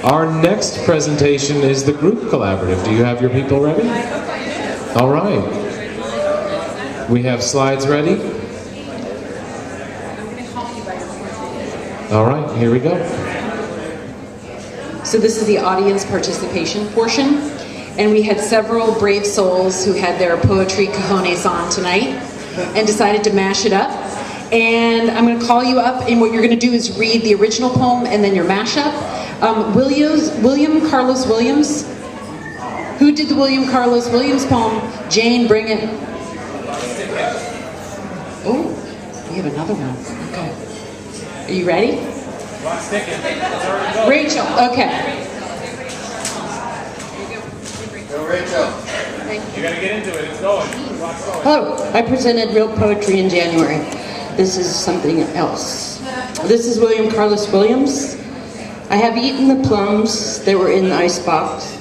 Our next presentation is the group collaborative. Do you have your people ready? All right. We have slides ready. All right, here we go. So this is the audience participation portion, and we had several brave souls who had their poetry cojones on tonight and decided to mash it up. And I'm going to call you up, and what you're going to do is read the original poem and then your mashup. William Carlos Williams. Who did the William Carlos Williams poem? Jane, bring it. Oh, we have another one. Okay. Are you ready? Rachel, okay. Go, Rachel. You gotta get into it, it's going. Hello, I presented real poetry in January. This is something else. This is William Carlos Williams. I have eaten the plums that were in the icebox,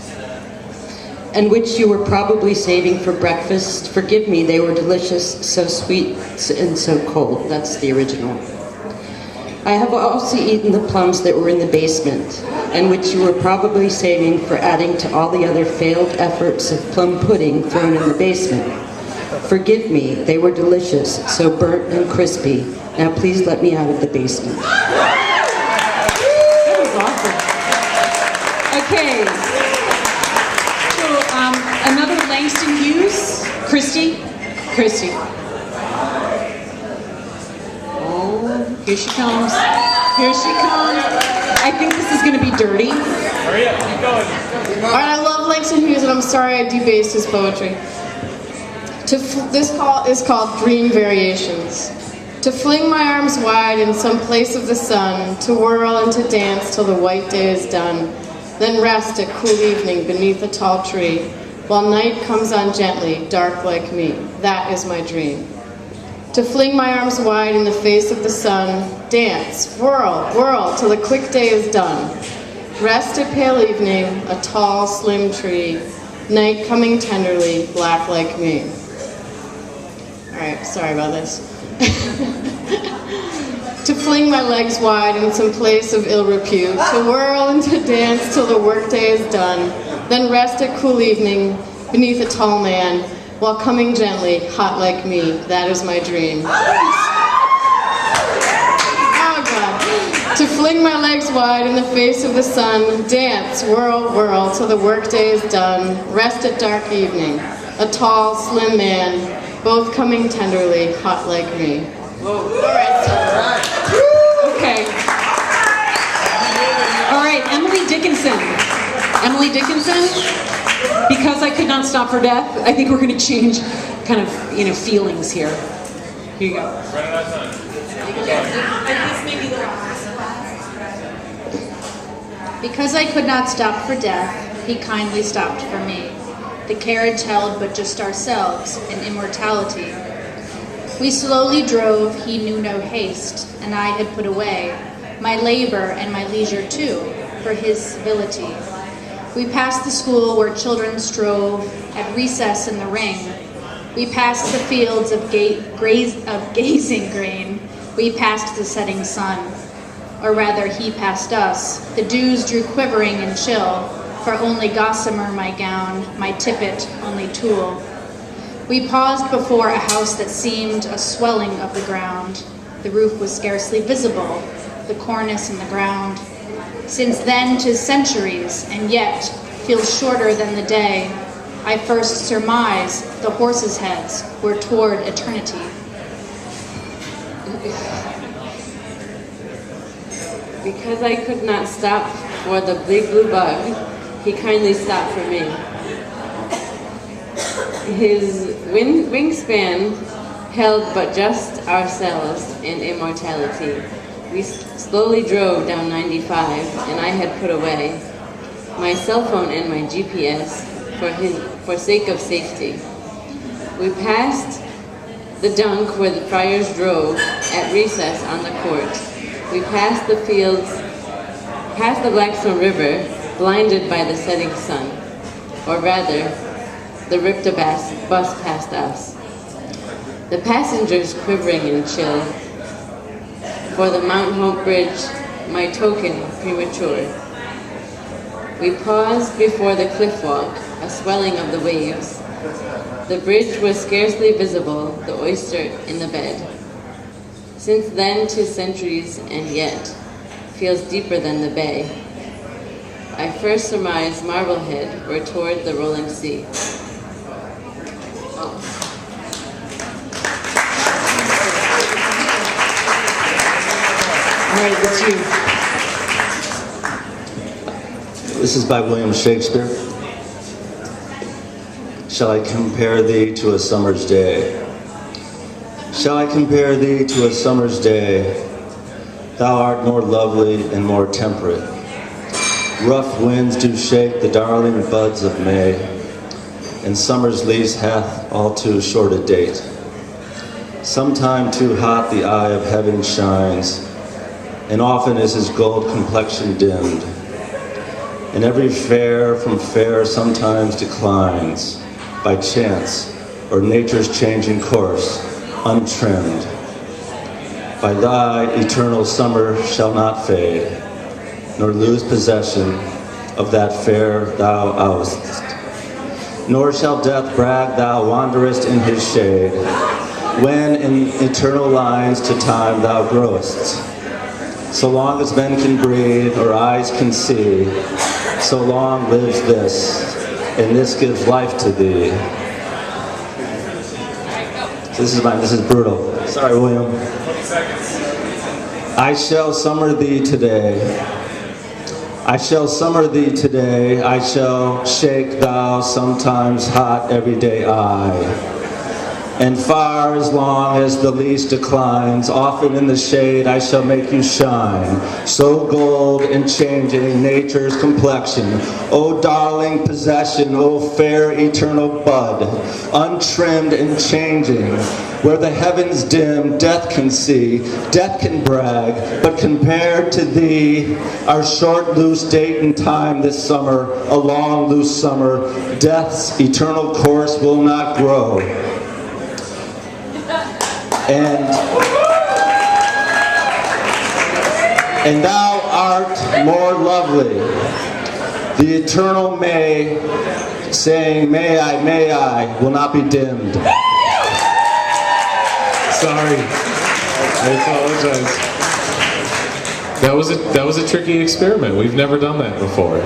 and which you were probably saving for breakfast. Forgive me, they were delicious, so sweet and so cold. That's the original. I have also eaten the plums that were in the basement, and which you were probably saving for adding to all the other failed efforts of plum pudding thrown in the basement. Forgive me, they were delicious, so burnt and crispy. Now please let me out of the basement. That was awesome. Okay. So another Langston Hughes. Christy. Here she comes. Here she comes. I think this is going to be dirty. Hurry up, keep going. All right, I love Langston Hughes, and I'm sorry I debased his poetry. This call is called Dream Variations. To fling my arms wide in some place of the sun, to whirl and to dance till the white day is done, then rest at cool evening beneath a tall tree, while night comes on gently, dark like me. That is my dream. To fling my arms wide in the face of the sun, dance, whirl, whirl, till the quick day is done. Rest at pale evening, a tall, slim tree, night coming tenderly, black like me. All right, sorry about this. To fling my legs wide in some place of ill repute, to whirl and to dance till the workday is done, then rest at cool evening beneath a tall man, while coming gently, hot like me. That is my dream. Oh God. To fling my legs wide in the face of the sun, dance, whirl, whirl, till the workday is done, rest at dark evening, a tall, slim man, both coming tenderly, hot like me. All right, so. Okay. All right, Emily Dickinson. Because I could not stop for death, I think we're going to change kind of, feelings here. Here you go. Running out of time. Because I could not stop for death, he kindly stopped for me. The carriage held but just ourselves in immortality. We slowly drove, he knew no haste, and I had put away my labor and my leisure too, for his civility. We passed the school where children strove at recess in the ring. We passed the fields of gazing grain. We passed the setting sun. Or rather, he passed us. The dews drew quivering and chill, for only gossamer my gown, my tippet only tulle. We paused before a house that seemed a swelling of the ground. The roof was scarcely visible, the cornice in the ground. Since then 'tis centuries, and yet feels shorter than the day. I first surmise the horses' heads were toward eternity. Because I could not stop for the big blue bug, he kindly stopped for me. His wingspan held but just ourselves in immortality. We slowly drove down 95, and I had put away my cell phone and my GPS for sake of safety. We passed the dunk where the friars drove at recess on the court. We passed the fields, past the Blackstone River, blinded by the setting sun. Or rather, the Ripta bus passed us. The passengers quivering and chill. For the Mount Hope Bridge, my token premature. We paused before the cliff walk, a swelling of the waves. The bridge was scarcely visible, the oyster in the bed. Since then 2 centuries, and yet, feels deeper than the bay. I first surmised Marblehead were toward the rolling sea. All right, that's you. This is by William Shakespeare. Shall I compare thee to a summer's day? Shall I compare thee to a summer's day? Thou art more lovely and more temperate. Rough winds do shake the darling buds of May, and summer's lease hath all too short a date. Sometime too hot the eye of heaven shines, and often is his gold complexion dimmed. And every fair from fair sometimes declines, by chance or nature's changing course, untrimmed. By thy eternal summer shall not fade, nor lose possession of that fair thou oustest. Nor shall death brag thou wanderest in his shade, when in eternal lines to time thou growest. So long as men can breathe or eyes can see, so long lives this, and this gives life to thee. This is brutal. Sorry, William. 20 seconds. I shall summer thee today. I shall summer thee today. I shall shake thou sometimes hot everyday eye. And far as long as the lease declines, often in the shade I shall make you shine, so gold and changing nature's complexion. O darling possession, O fair eternal bud, untrimmed and changing, where the heavens dim, death can see, death can brag, but compared to thee, our short loose date and time this summer, a long loose summer, death's eternal course will not grow. And thou art more lovely. The eternal May, saying, may I, will not be dimmed. Sorry. I apologize. That was a tricky experiment. We've never done that before.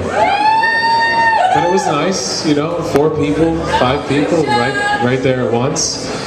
But it was nice, 4 people, 5 people, right there at once.